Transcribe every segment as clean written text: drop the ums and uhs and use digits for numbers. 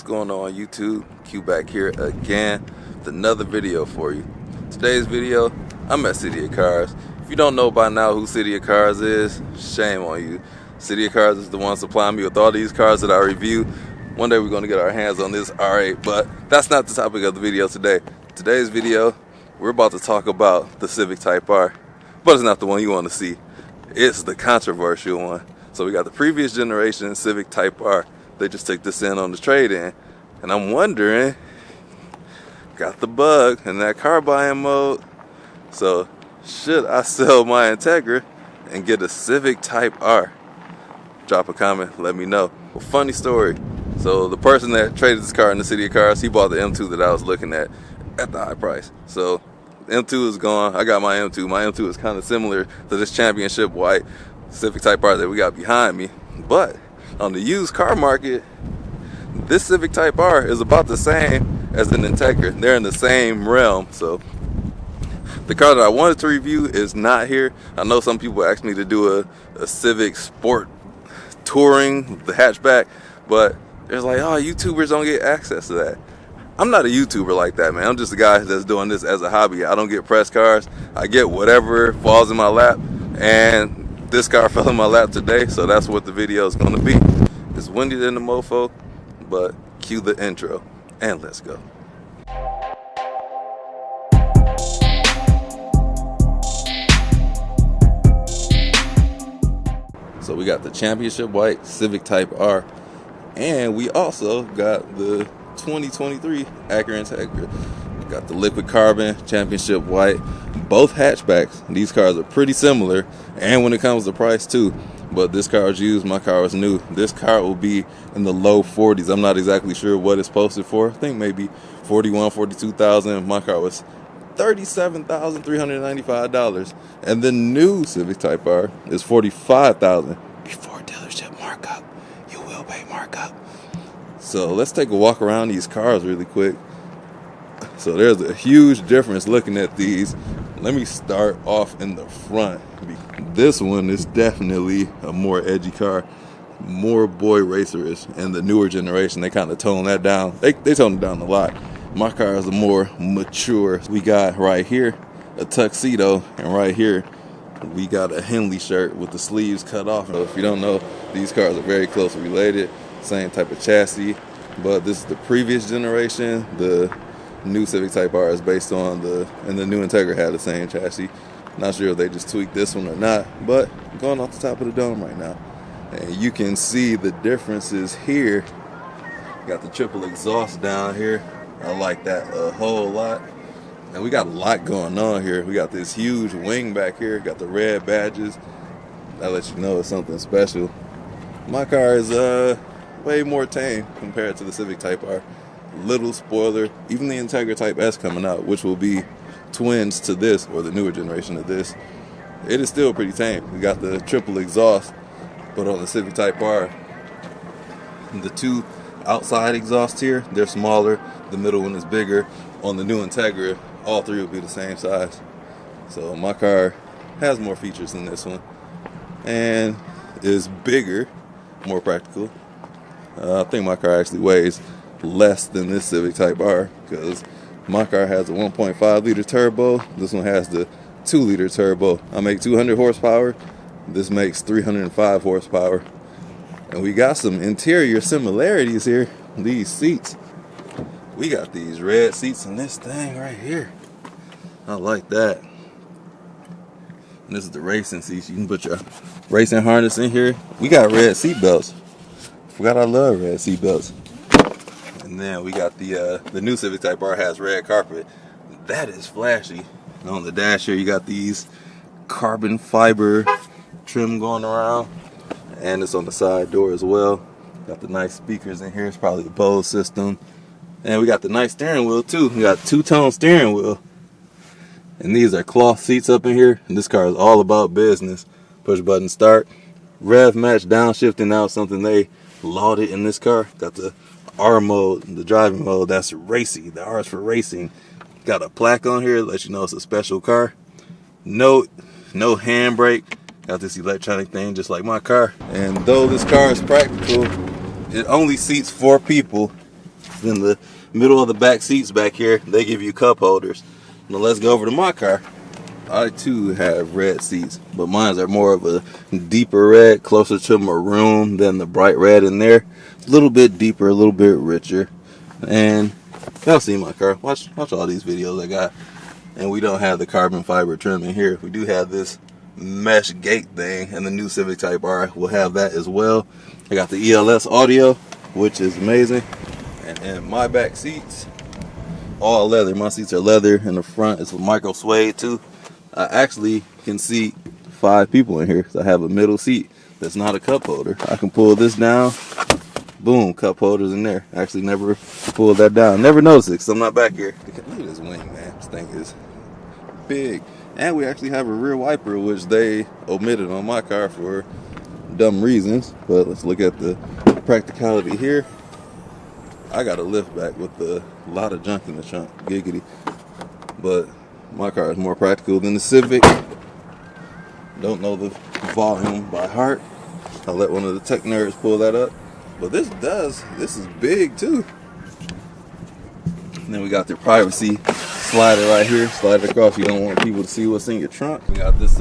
going on YouTube? Q back here again with another video for you. Today's video, I'm at City of Cars. If you don't know by now who City of Cars is, shame on you. City of Cars is the one supplying me with all these cars that I review. One day we're going to get our hands on this R8, but that's not the topic of the video today. Today's video, we're about to talk about the Civic Type R, but it's not the one you want to see. It's the controversial one. So we got the previous generation Civic Type R. They just took this in on the trade-in, and I'm wondering, got the bug in that car buying mode. So should I sell my Integra and get a Civic Type R? Drop a comment, let me know. Well, funny story. So the person that traded this car in the City of Cars, he bought the M2 that I was looking at the high price. So M2 is gone. I got my M2. My M2 is kind of similar to this championship white Civic Type R that we got behind me. But on the used car market, this Civic Type R is about the same as an Integra. They're in the same realm. So the car that I wanted to review is not here. I know some people asked me to do a Civic Sport Touring, the hatchback, but there's like, oh, YouTubers don't get access to that. I'm not a YouTuber like that, man. I'm just a guy that's doing this as a hobby. I don't get press cars. I get whatever falls in my lap, and this car fell in my lap today, so that's what the video is going to be. It's windy than the mofo, but cue the intro, and let's go. So we got the championship white Civic Type R, and we also got the 2023 Acura Integra. We got the liquid carbon championship white, both hatchbacks. These cars are pretty similar, and when it comes to price too, but this car was used, my car was new. This car will be in the low 40s. I'm not exactly sure what it's posted for. I think maybe 41, 42,000. My car was $37,395, and the new Civic Type R is $45,000 before dealership markup. You will pay markup. So let's take a walk around these cars really quick. So there's a huge difference looking at these. Let me start off in the front. This one is definitely a more edgy car, more boy racerish, and the newer generation, they kind of tone that down. They tone it down a lot. My car is a more mature. We got right here a tuxedo, and right here we got a Henley shirt with the sleeves cut off. So if you don't know, these cars are very closely related, same type of chassis, but this is the previous generation. The new Civic Type R is based on and the new Integra had the same chassis. Not sure if they just tweaked this one or not, but going off the top of the dome right now, and you can see the differences here. Got the triple exhaust down here. I like that a whole lot. And we got a lot going on here. We got this huge wing back here. Got the red badges. That lets you know it's something special. My car is way more tame compared to the Civic Type R. Little spoiler, even the Integra Type S coming out, which will be twins to this, or the newer generation of this, it is still pretty tame. We got the triple exhaust, but on the Civic Type R, the two outside exhausts here, they're smaller. The middle one is bigger. On the new Integra, all three will be the same size. So my car has more features than this one, and is bigger, more practical. I think my car actually weighs less than this Civic Type R, because my car has a 1.5 liter turbo. This one has the 2 liter turbo. I make 200 horsepower. This makes 305 horsepower. And we got some interior similarities here. These seats, we got these red seats in this thing right here. I like that. And this is the racing seats. You can put your racing harness in here. We got red seat belts. Forgot I love red seat belts. And then we got the new Civic Type R has red carpet. That is flashy. And on the dash here, you got these carbon fiber trim going around, and it's on the side door as well. Got the nice speakers in here. It's probably the Bose system. And we got the nice steering wheel too. We got two-tone steering wheel. And these are cloth seats up in here. And this car is all about business. Push button start. Rev match downshifting now, something they lauded in this car. Got the R mode, the driving mode, that's racing. The R is for racing. Got a plaque on here, lets you know it's a special car. No handbrake. Got this electronic thing just like my car. And though this car is practical, it only seats 4 people. In the middle of the back seats back here, they give you cup holders. Now let's go over to my car. I too have red seats, but mine are more of a deeper red, closer to maroon than the bright red in there. A little bit deeper, a little bit richer. And y'all see my car. Watch all these videos I got. And we don't have the carbon fiber trim in here. We do have this mesh gate thing, and the new Civic Type R will have that as well. I got the ELS audio, which is amazing. And my back seats, all leather. My seats are leather. In the front, it's a micro suede too. I actually can seat 5 people in here because I have a middle seat that's not a cup holder. I can pull this down, boom, cup holders in there. Actually never pulled that down. Never noticed it because I'm not back here. Look at this wing, man. This thing is big. And we actually have a rear wiper, which they omitted on my car for dumb reasons. But let's look at the practicality here. I got a lift back with a lot of junk in the trunk, giggity. But my car is more practical than the Civic. Don't know the volume by heart. I'll let one of the tech nerds pull that up. But this is big too. And then we got the privacy slider right here. Slide it across. You don't want people to see what's in your trunk. We got this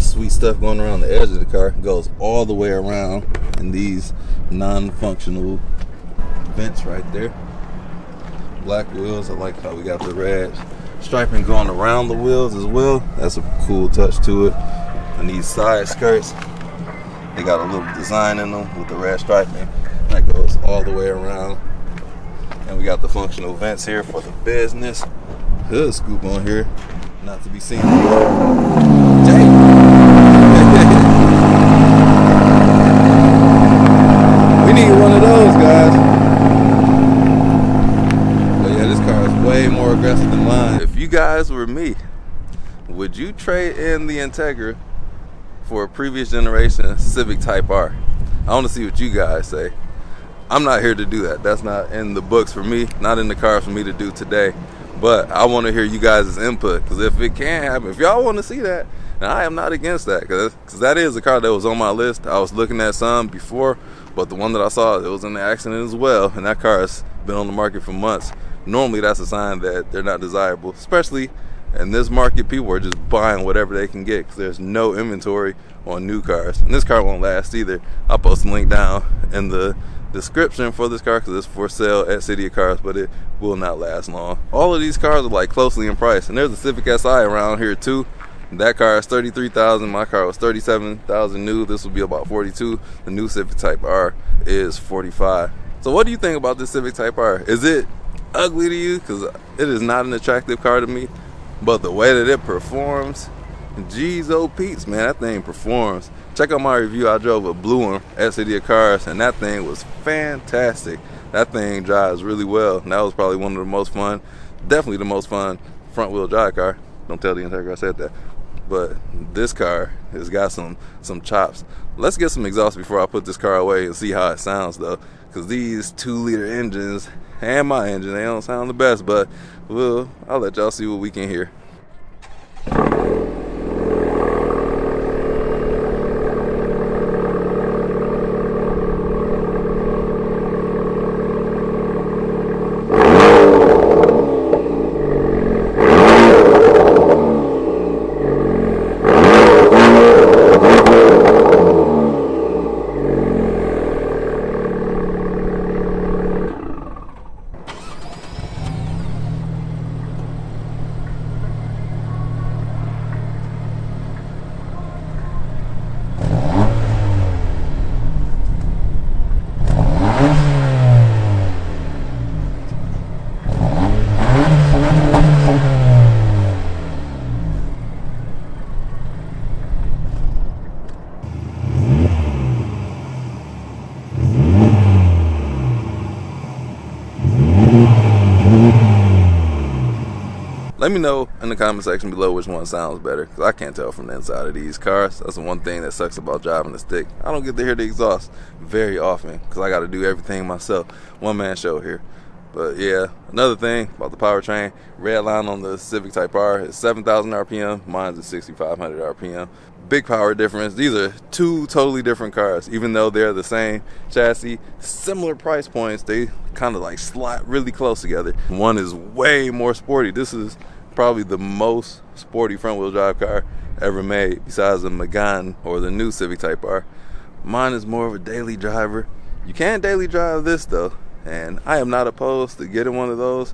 sweet stuff going around the edge of the car. It goes all the way around in these non-functional vents right there. Black wheels. I like how we got the red striping going around the wheels as well. That's a cool touch to it. And these side skirts, they got a little design in them with the red striping that goes all the way around. And we got the functional vents here for the business. Hood scoop on here, not to be seen. Dang. We need one of those, guys. But yeah, this car is way more aggressive than mine. If you guys were me, would you trade in the Integra for a previous generation Civic Type R? I want to see what you guys say. I'm not here to do that. That's not in the books for me, not in the car for me to do today. But I want to hear you guys' input, because if it can happen, if y'all want to see that, and I am not against that, because that is a car that was on my list. I was looking at some before, but the one that I saw, it was in the accident as well, and that car has been on the market for months. Normally that's a sign that they're not desirable, especially in this market. People are just buying whatever they can get because there's no inventory on new cars, and this car won't last either. I'll post a link down in the description for this car because it's for sale at City of Cars, but it will not last long. All of these cars are like closely in price, and there's a Civic Si around here too. That car is $33,000. My car was $37,000 new. This will be about $42,000. The new Civic Type R is $45,000. So what do you think about this Civic Type R? Is it ugly to you? Because it is not an attractive car to me, but the way that it performs, geez, oh Pete's, man, that thing performs. Check out my review. I drove a blue one at City of Cars, and that thing was fantastic. That thing drives really well, and that was probably one of the most fun, definitely the most fun front wheel drive car. Don't tell the Integra I said that. But this car has got some chops. Let's get some exhaust before I put this car away and see how it sounds though, because these 2-liter engines and my engine, they don't sound the best, but I'll let y'all see what we can hear. Let me know in the comment section below which one sounds better, because I can't tell from the inside of these cars. That's the one thing that sucks about driving the stick. I don't get to hear the exhaust very often because I got to do everything myself. One man show here. But yeah, another thing about the powertrain, red line on the Civic Type R is 7,000 RPM, mine's is 6,500 RPM. Big power difference. These are two totally different cars, even though they're the same chassis, similar price points. They kind of like slot really close together. One is way more sporty. This is probably the most sporty front wheel drive car ever made, besides the Megane or the new Civic Type R. Mine is more of a daily driver. You can daily drive this though, and I am not opposed to getting one of those.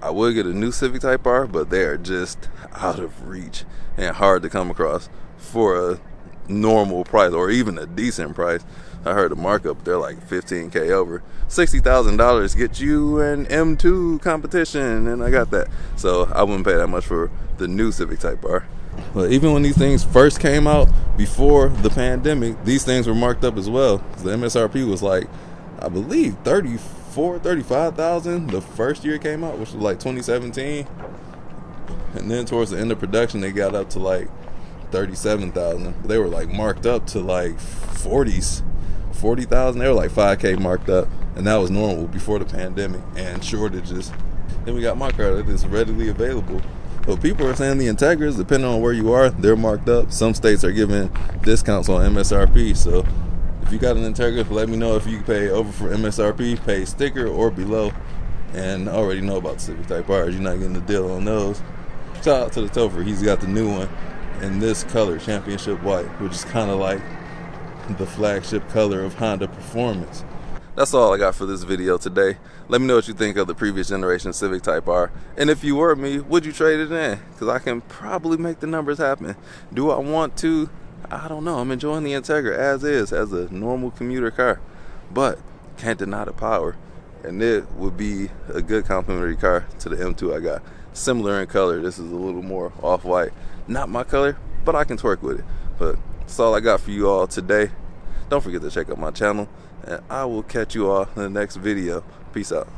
I would get a new Civic Type R, but they are just out of reach and hard to come across for a normal price or even a decent price. I heard the markup, they're like $15K over. $60,000 get you an M2 competition, and I got that. So I wouldn't pay that much for the new Civic Type R. But even when these things first came out before the pandemic, these things were marked up as well. The MSRP was like, I believe 35,000 the first year it came out, which was like 2017. And then towards the end of production, they got up to like 37,000. They were like marked up to like 40,000. They were like 5K marked up, and that was normal before the pandemic and shortages. Then we got my car that is readily available. But people are saying the Integras, depending on where you are, they're marked up. Some states are giving discounts on MSRP. So if you got an Integra, let me know if you pay over for MSRP, pay sticker or below. And I already know about the Civic Type R. You're not getting the deal on those. Shout out to the Topher. He's got the new one in this color, championship white, which is kind of like the flagship color of Honda Performance. That's all I got for this video today. Let me know what you think of the previous generation Civic Type R. And if you were me, would you trade it in? Because I can probably make the numbers happen. Do I want to? I don't know. I'm enjoying the Integra as is, as a normal commuter car. But can't deny the power. And it would be a good complementary car to the M2 I got. Similar in color. This is a little more off-white. Not my color, but I can twerk with it. But that's all I got for you all today. Don't forget to check out my channel, and I will catch you all in the next video. Peace out.